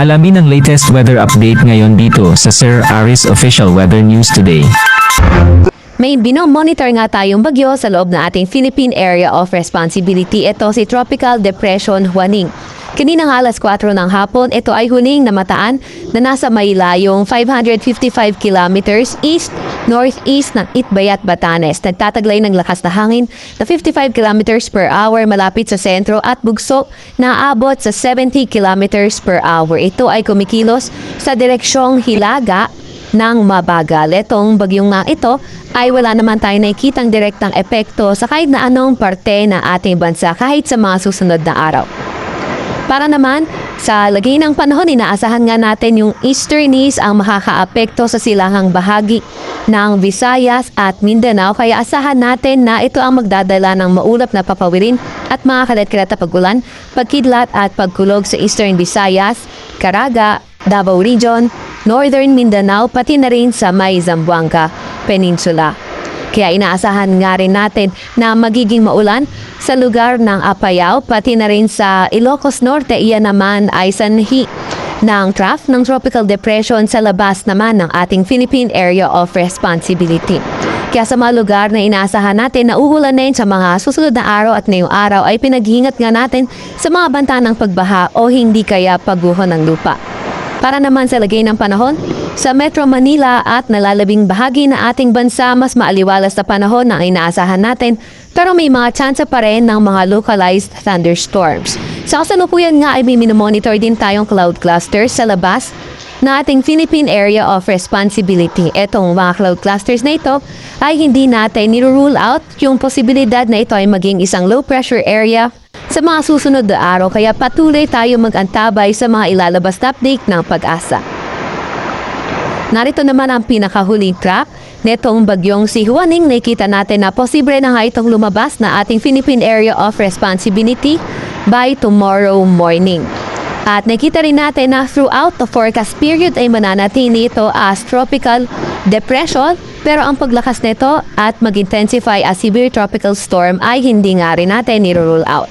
Alamin ang latest weather update ngayon dito sa Sir Aris Official Weather News Today. May binomonitor nga tayong bagyo sa loob ng ating Philippine Area of Responsibility. Ito si Tropical Depression Juaning. Kaninang alas 4 ng hapon, ito ay huling namataan na nasa may layong 555 kilometers east-northeast ng Itbayat, Batanes. Nagtataglay ng lakas na hangin na 55 kilometers per hour malapit sa sentro at bugso na aabot sa 70 kilometers per hour. Ito ay kumikilos sa direksyong hilaga ng mabagal. Itong bagyong na ito ay wala naman tayo nakikitang direktang epekto sa kahit na anong parte ng ating bansa kahit sa mga susunod na araw. Para naman sa lagay ng panahon, inaasahan nga natin yung easterlies ang makakaapekto sa silangang bahagi ng Visayas at Mindanao. Kaya asahan natin na ito ang magdadala ng maulap na papawirin at mga kalat-kalat na pagulan, pagkidlat at pagkulog sa Eastern Visayas, Caraga, Davao Region, Northern Mindanao, pati na rin sa may Zamboanga Peninsula. Kaya inaasahan nga rin natin na magiging maulan sa lugar ng Apayao, pati na rin sa Ilocos Norte. Iyan naman ay sanhi ng trough ng tropical depression sa labas naman ng ating Philippine Area of Responsibility. Kaya sa mga lugar na inaasahan natin na uulanin sa mga susunod na araw at ngayong araw ay pinag-iingat nga natin sa mga banta ng pagbaha o hindi kaya pagguho ng lupa. Para naman sa lagay ng panahon, sa Metro Manila at nalalabing bahagi na ating bansa, mas maaliwalas na panahon na inaasahan natin pero may mga tsansa pa rin ng mga localized thunderstorms. Sa kasalukuyan nga ay may minomonitor din tayong cloud clusters sa labas na ating Philippine Area of Responsibility. Etong mga cloud clusters na ito ay hindi natin nirule out yung posibilidad na ito ay maging isang low pressure area sa mga susunod na araw, kaya patuloy tayo mag-antabay sa mga ilalabas na update ng Pag-asa. Narito naman ang pinakahuling track netong bagyong si Juaning. Nakita natin na posible na nga itong lumabas na ating Philippine Area of Responsibility by tomorrow morning. At nakita rin natin na throughout the forecast period ay mananatili ito as tropical depression, pero ang paglakas nito at mag-intensify as severe tropical storm ay hindi nga rin natin nirule out.